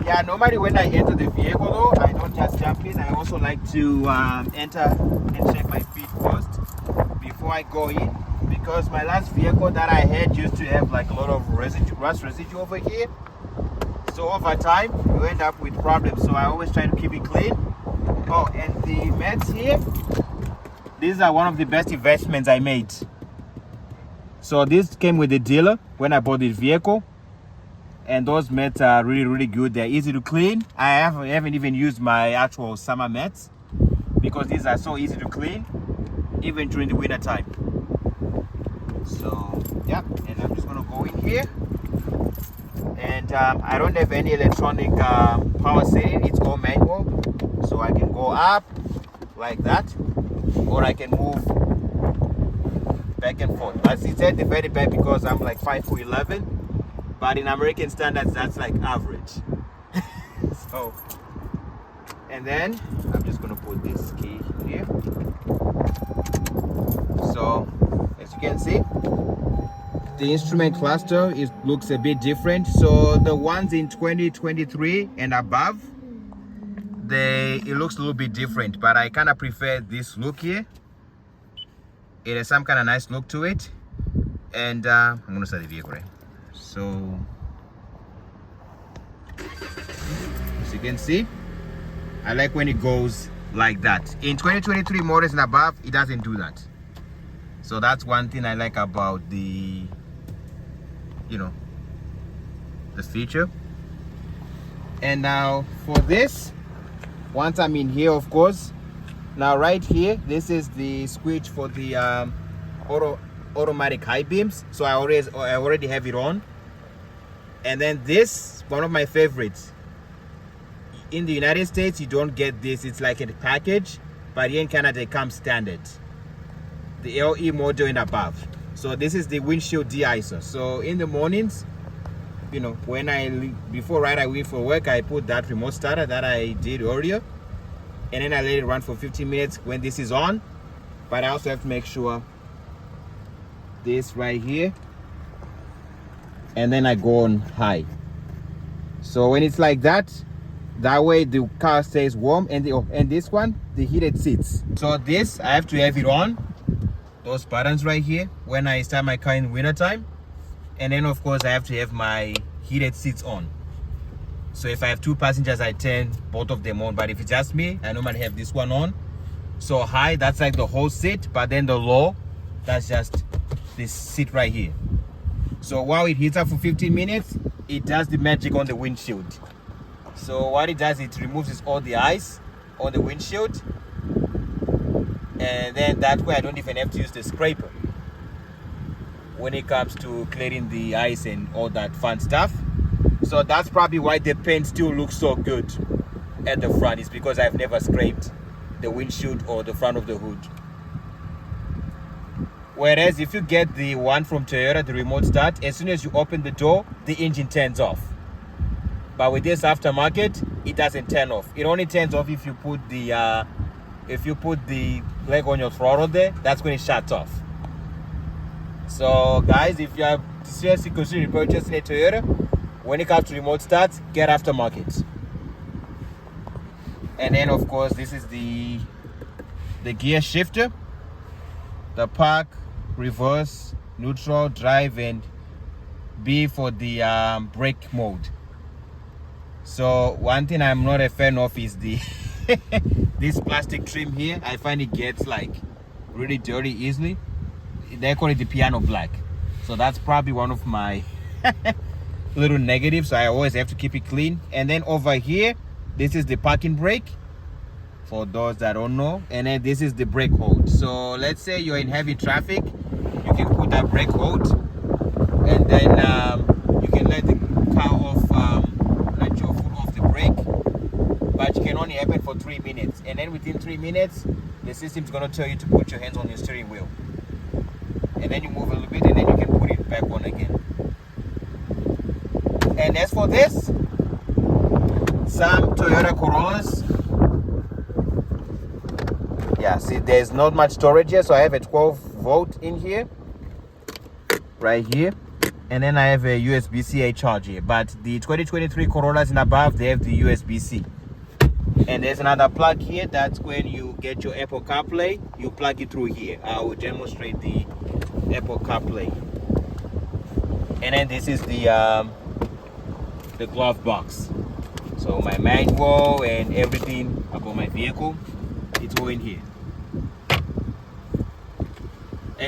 Yeah, normally when I enter the vehicle though, I don't just jump in. I also like to enter and check my feet first before I go in, because my last vehicle that I had used to have like a lot of rust residue over here. So over time, you end up with problems. So I always try to keep it clean. Oh, and the mats here, these are one of the best investments I made. So this came with the dealer when I bought this vehicle. And those mats are really good. They're easy to clean. I haven't even used my actual summer mats because these are so easy to clean even during the winter time. So yeah, and I'm just gonna go in here, and I don't have any electronic power setting. It's all manual, so I can go up like that, or I can move back and forth. As it's at the very back because I'm like 5'11", but in American standards that's like average. So, and then I'm just gonna put this key here. So as you can see, the instrument cluster looks a bit different. So the ones in 2023 and above, it looks a little bit different, but I kind of prefer this look here. It has some kind of nice look to it. And I'm gonna start the vehicle, right? So as you can see, I like when it goes like that. In 2023 models and above, it doesn't do that. So that's one thing I like about the feature. And now for this, once I'm in here, of course, now right here, this is the switch for the automatic high beams. So I already have it on. And then this, one of my favorites. In the United States, you don't get this. It's like a package, but here in Canada, it comes standard. The LE model and above. So this is the windshield de-icer. So in the mornings, when before I leave for work, I put that remote starter that I did earlier, and then I let it run for 15 minutes when this is on. But I also have to make sure this right here, and then I go on high. So when it's like that way the car stays warm. And this one, the heated seats. So this, I have to have it on, those buttons right here, when I start my car in winter time. And then of course I have to have my heated seats on. So if I have two passengers, I turn both of them on, but if it's just me, I normally have this one on. So high, that's like the whole seat, but then the low, that's just this seat right here. So while it heats up for 15 minutes, it does the magic on the windshield. So what it does, it removes all the ice on the windshield, and then that way I don't even have to use the scraper when it comes to clearing the ice and all that fun stuff. So that's probably why the paint still looks so good at the front, is because I've never scraped the windshield or the front of the hood. Whereas if you get the one from Toyota, the remote start, as soon as you open the door, the engine turns off. But with this aftermarket, it doesn't turn off. It only turns off if you put the leg on your throttle there. That's when it shuts off. So guys, if you are seriously considering purchasing a Toyota, when it comes to remote starts, get aftermarket. And then of course, this is the gear shifter, the park, reverse, neutral, drive, and B for the brake mode. So one thing I'm not a fan of is the this plastic trim here. I find it gets like really dirty easily. They call it the piano black. So that's probably one of my little negatives. So I always have to keep it clean. And then over here, this is the parking brake, for those that don't know. And then this is the brake hold. So let's say you're in heavy traffic, you can put that brake hold, and then you can let the car off, let your foot off the brake, but you can only have it for 3 minutes. And then within 3 minutes, the system's gonna tell you to put your hands on your steering wheel. And then you move a little bit, and then you can put it back on again. And as for this, some Toyota Corollas, yeah, see, there's not much storage here, so I have a 12 volt in here, right here. And then I have a USB-C charge here. But the 2023 Corollas and above, they have the USB-C. And there's another plug here. That's when you get your Apple CarPlay, you plug it through here. I will demonstrate the Apple CarPlay. And then this is the glove box. So my manual and everything about my vehicle, it's all in here.